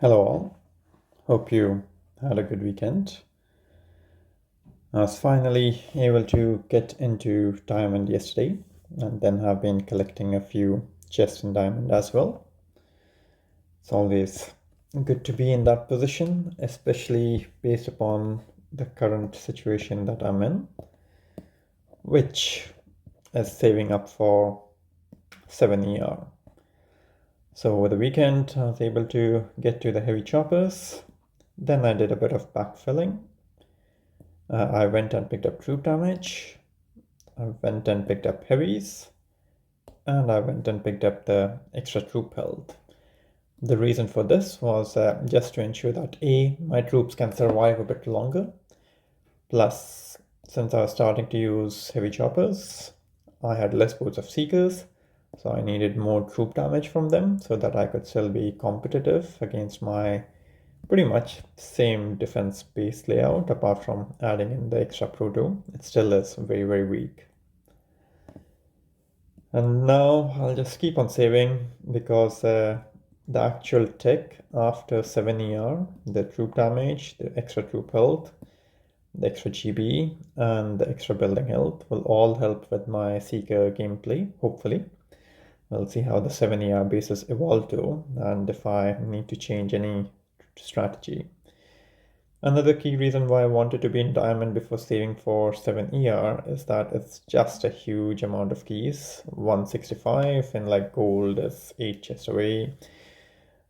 Hello all, hope you had a good weekend. I was finally able to get into diamond yesterday and then have been collecting a few chests in diamond as well. It's always good to be in that position, especially based upon the current situation that I'm in, which is saving up for 7ER. So over the weekend, I was able to get to the heavy choppers. Then I did a bit of backfilling. I went and picked up troop damage. I went and picked up heavies. And I went and picked up the extra troop health. The reason for this was just to ensure that A, my troops can survive a bit longer. Plus, since I was starting to use heavy choppers, I had less boats of seekers. So I needed more troop damage from them so that I could still be competitive against my pretty much same defense base layout, apart from adding in the extra proto. It still is very, very weak. And now I'll just keep on saving because the actual tech after 7ER, the troop damage, the extra troop health, the extra GB, and the extra building health will all help with my Seeker gameplay, hopefully. We'll see how the 7ER bases evolve to, and if I need to change any strategy. Another key reason why I wanted to be in diamond before saving for 7ER is that it's just a huge amount of keys. 165 and like gold is 8 chests away.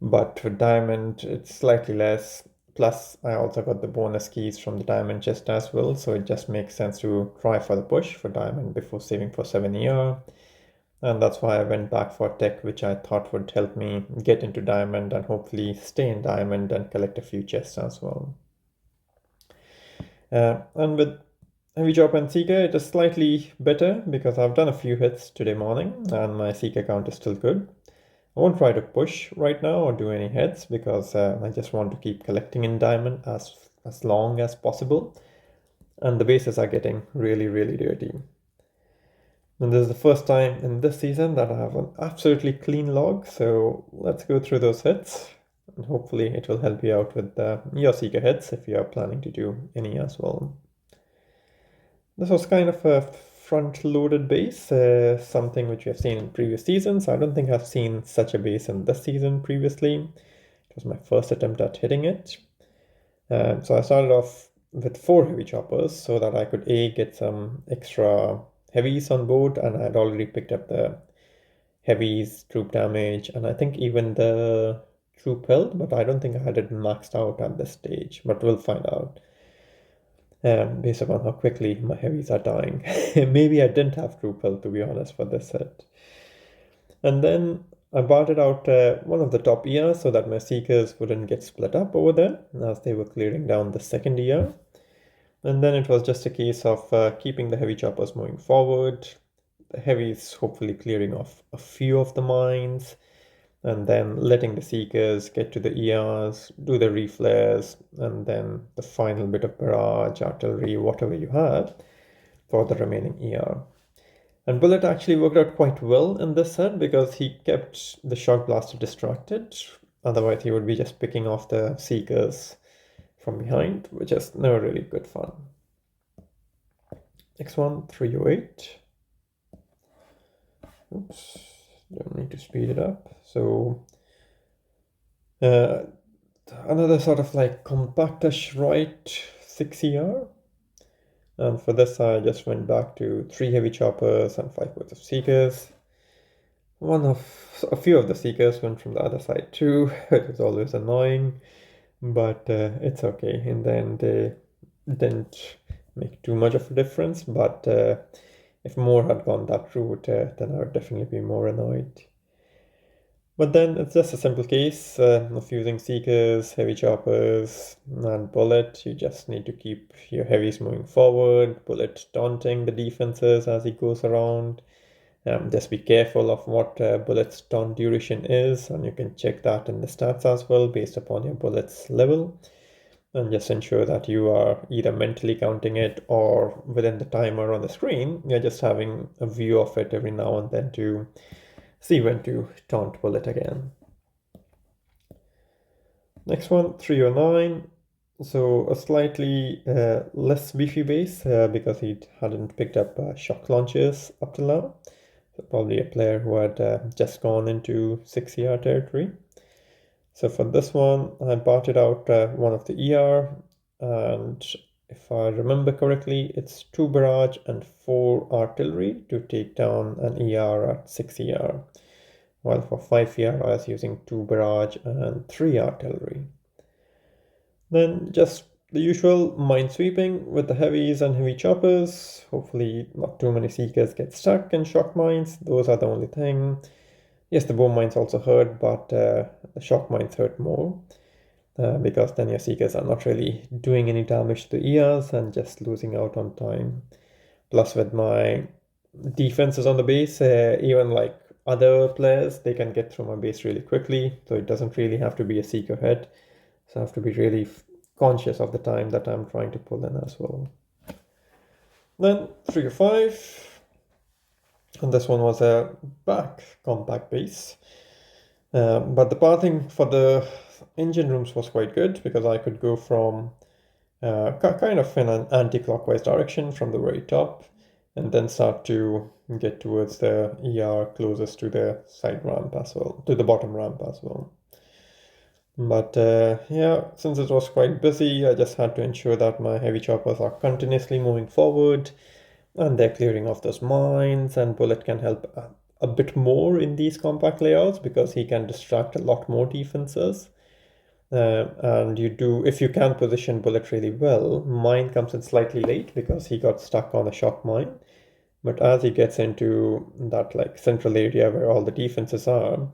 But for diamond, it's slightly less. Plus, I also got the bonus keys from the diamond chest as well. So it just makes sense to try for the push for diamond before saving for 7ER. And that's why I went back for tech, which I thought would help me get into diamond and hopefully stay in diamond and collect a few chests as well. And with heavy drop and seeker, it is slightly better because I've done a few hits today morning and my seeker count is still good. I won't try to push right now or do any hits because I just want to keep collecting in diamond as long as possible. And the bases are getting really, really dirty. And this is the first time in this season that I have an absolutely clean log, so let's go through those hits. And hopefully it will help you out with your seeker hits if you are planning to do any as well. This was kind of a front-loaded base, something which we have seen in previous seasons. I don't think I've seen such a base in this season previously. It was my first attempt at hitting it. So I started off with 4 heavy choppers so that I could get some extra heavies on board, and I had already picked up the heavies, troop damage, and I think even the troop health, but I don't think I had it maxed out at this stage, but we'll find out based upon how quickly my heavies are dying. Maybe I didn't have troop health, to be honest, for this set. And then I bartered out one of the top ERs so that my seekers wouldn't get split up over there as they were clearing down the second ER. And then it was just a case of keeping the heavy choppers moving forward, the heavies hopefully clearing off a few of the mines, and then letting the seekers get to the ERs, do the reflares, and then the final bit of barrage, artillery, whatever you have for the remaining ER. And Bullet actually worked out quite well in this set because he kept the shock blaster distracted. Otherwise, he would be just picking off the seekers from behind, which is never really good fun. Next one, 308. Oops, don't need to speed it up. So another sort of like compactish right 6ER. And for this, I just went back to 3 heavy choppers and 5 boats of seekers. A few of the seekers went from the other side too. It was always annoying, but it's okay. In the end, they didn't make too much of a difference, but if more had gone that route, then I would definitely be more annoyed. But then it's just a simple case of using seekers, heavy choppers, and bullet. You just need to keep your heavies moving forward, bullet taunting the defenses as he goes around. Just be careful of what bullet's taunt duration is, and you can check that in the stats as well based upon your bullet's level. And just ensure that you are either mentally counting it or within the timer on the screen, you're just having a view of it every now and then to see when to taunt bullet again. Next one, 309. So a slightly less beefy base because he hadn't picked up shock launchers up till now. So probably a player who had just gone into 6 ER territory. So for this one, I bartered out one of the ER, and if I remember correctly, it's 2 barrage and 4 artillery to take down an ER at 6 ER. While for 5 ER, I was using 2 barrage and 3 artillery. Then just the usual mine sweeping with the heavies and heavy choppers. Hopefully not too many seekers get stuck in shock mines. Those are the only thing. Yes, the bomb mines also hurt, but the shock mines hurt more because then your seekers are not really doing any damage to the ERs and just losing out on time. Plus with my defenses on the base, even like other players, they can get through my base really quickly, so it doesn't really have to be a seeker head. So I have to be really conscious of the time that I'm trying to pull in as well. Then 3 or 5. And this one was a back compact base. But the pathing for the engine rooms was quite good because I could go from kind of in an anti-clockwise direction from the very top and then start to get towards the ER closest to the side ramp as well, to the bottom ramp as well. But yeah, since it was quite busy, I just had to ensure that my heavy choppers are continuously moving forward and they're clearing off those mines, and Bullet can help a bit more in these compact layouts because he can distract a lot more defenses. And if you can position Bullet really well, mine comes in slightly late because he got stuck on a shock mine. But as he gets into that like central area where all the defenses are,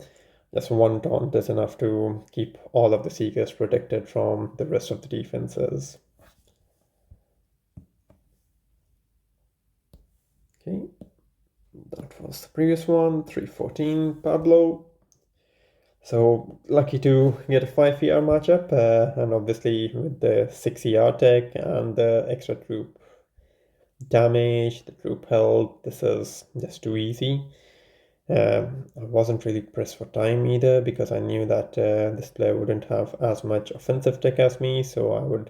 just one taunt is enough to keep all of the seekers protected from the rest of the defenses. Okay, that was the previous one, 314 Pablo. So lucky to get a 5 ER matchup, and obviously with the 6 ER tech and the extra troop damage, the troop health, this is just too easy. I wasn't really pressed for time either because I knew that this player wouldn't have as much offensive tech as me, so I would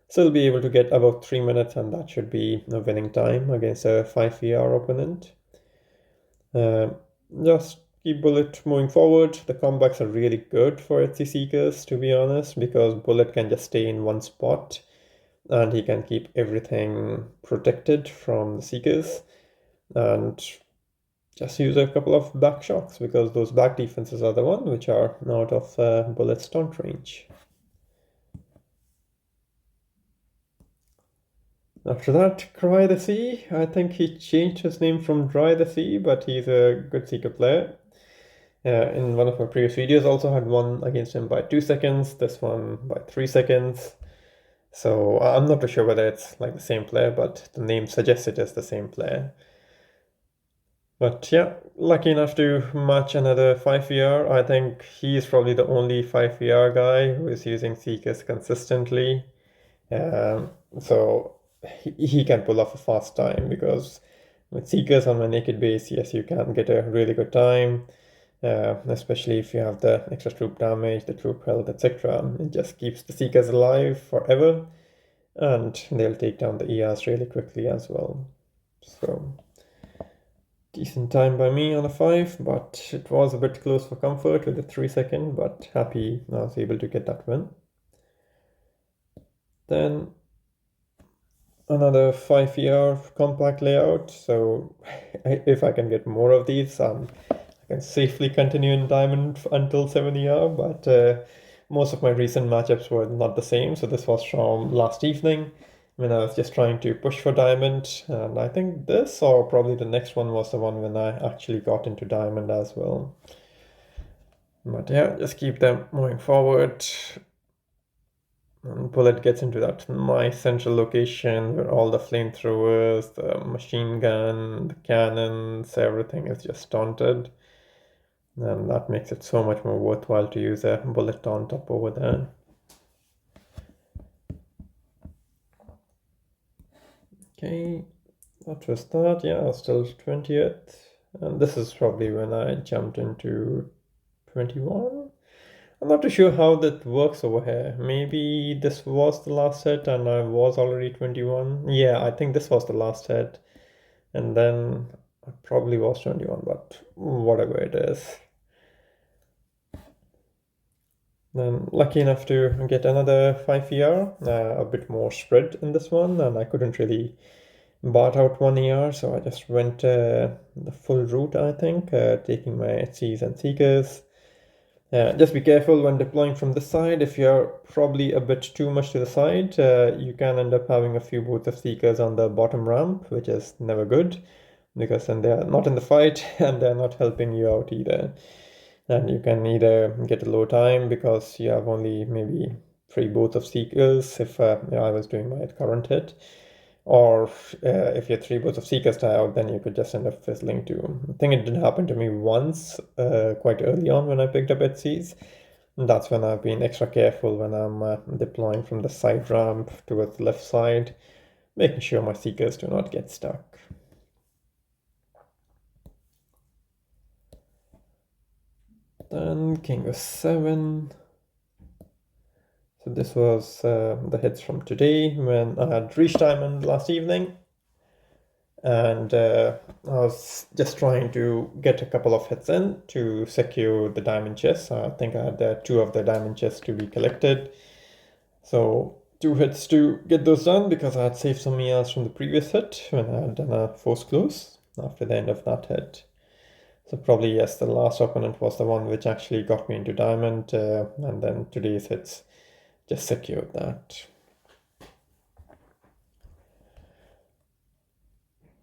still be able to get about 3 minutes, and that should be a winning time against a 5 ER opponent. Just keep Bullet moving forward. The comebacks are really good for HC Seekers, to be honest, because Bullet can just stay in one spot and he can keep everything protected from the Seekers. And just use a couple of back shocks because those back defenses are the one which are out of Bullet's taunt range. After that, Cry the Sea. I think he changed his name from Dry the Sea, but he's a good Seeker player. In one of my previous videos, also had one against him by 2 seconds, this one by 3 seconds. So I'm not too sure whether it's like the same player, but the name suggests it is the same player. But yeah, lucky enough to match another 5 ER. I think he is probably the only 5 ER guy who is using Seekers consistently. So he can pull off a fast time because with Seekers on my naked base, yes, you can get a really good time, especially if you have the extra troop damage, the troop health, etc. It just keeps the Seekers alive forever, and they'll take down the ERs really quickly as well. So decent time by me on a 5, but it was a bit close for comfort with the 3 second, but happy I was able to get that win. Then another 5 ER compact layout, so if I can get more of these, I can safely continue in Diamond until 7 ER, but most of my recent matchups were not the same, so this was from last evening when I was just trying to push for Diamond, and I think this or probably the next one was the one when I actually got into Diamond as well. But yeah, just keep them moving forward. And Bullet gets into that nice central location where all the flamethrowers, the machine gun, the cannons, everything is just taunted. And that makes it so much more worthwhile to use a bullet taunt up over there. Okay, that was that. Yeah, still 20th. And this is probably when I jumped into 21. I'm not too sure how that works over here. Maybe this was the last hit and I was already 21. Yeah, I think this was the last hit. And then I probably was 21, but whatever it is. Then lucky enough to get another 5 ER, a bit more spread in this one, and I couldn't really bought out 1 ER, so I just went the full route, I think, taking my HCs and seekers. Just be careful when deploying from this side. If you're probably a bit too much to the side, you can end up having a few boots of seekers on the bottom ramp, which is never good, because then they're not in the fight and they're not helping you out either. And you can either get a low time because you have only maybe 3 boots of seekers if I was doing my current hit, or if your 3 boots of seekers die out, then you could just end up fizzling too. I think it did happen to me once quite early on when I picked up HCs. And that's when I've been extra careful when I'm deploying from the side ramp towards the left side, making sure my seekers do not get stuck. Then King of 7. So this was the hits from today when I had reached diamond last evening. And I was just trying to get a couple of hits in to secure the diamond chests. I think I had 2 of the diamond chests to be collected. So 2 hits to get those done because I had saved some ERs from the previous hit when I had done a force close after the end of that hit. So probably, yes, the last opponent was the one which actually got me into diamond, and then today's hits just secured that.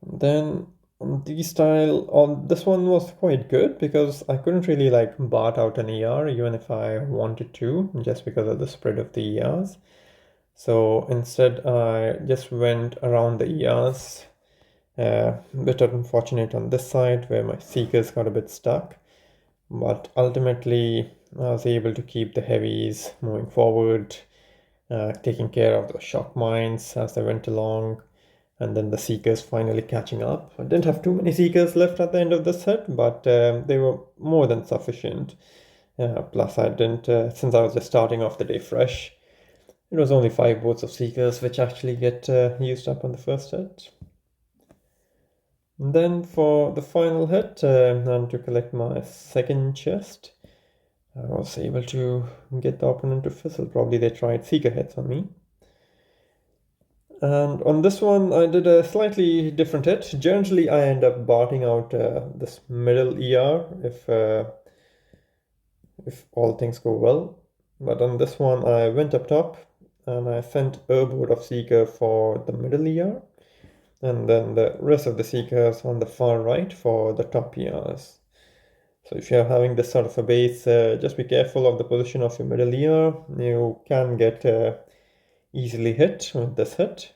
Then on this style, this one was quite good because I couldn't really like BART out an ER even if I wanted to, just because of the spread of the ERs. So instead I just went around the ERs. A bit unfortunate on this side where my seekers got a bit stuck, but ultimately I was able to keep the heavies moving forward, taking care of the shock mines as they went along, and then the seekers finally catching up. I didn't have too many seekers left at the end of the set, but they were more than sufficient. Plus I didn't, since I was just starting off the day fresh, it was only 5 boats of seekers which actually get used up on the first hit. And then for the final hit, and to collect my second chest, I was able to get the opponent to fizzle. Probably they tried seeker hits on me. And on this one, I did a slightly different hit. Generally, I end up barting out this middle ER if all things go well. But on this one, I went up top and I sent a board of seeker for the middle ER, and then the rest of the seekers on the far right for the top ERs. So if you're having this sort of a base, just be careful of the position of your middle ER. You can get easily hit with this hit,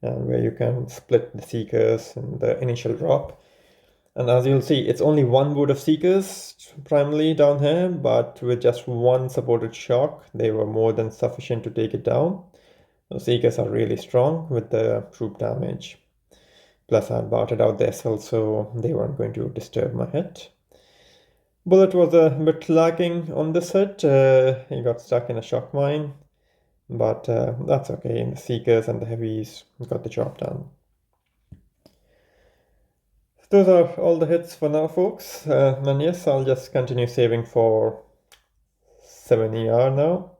and where you can split the seekers in the initial drop. And as you'll see, it's only 1 board of seekers primarily down here, but with just 1 supported shock, they were more than sufficient to take it down. Those seekers are really strong with the troop damage. Plus I had bartered out the SL, so they weren't going to disturb my hit. Bullet was a bit lacking on this hit. He got stuck in a shock mine, but that's okay. The seekers and the heavies got the job done. Those are all the hits for now, folks. And yes, I'll just continue saving for 7 ER now.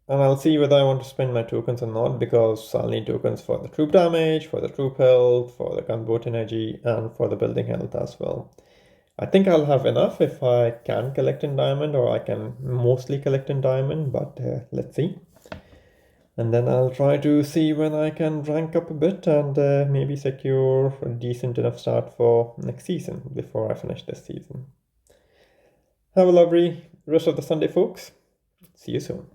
And I'll see whether I want to spend my tokens or not, because I'll need tokens for the troop damage, for the troop health, for the gunboat energy, and for the building health as well. I think I'll have enough if I can collect in diamond, or I can mostly collect in diamond, but let's see. And then I'll try to see when I can rank up a bit and maybe secure a decent enough start for next season before I finish this season. Have a lovely rest of the Sunday, folks. See you soon.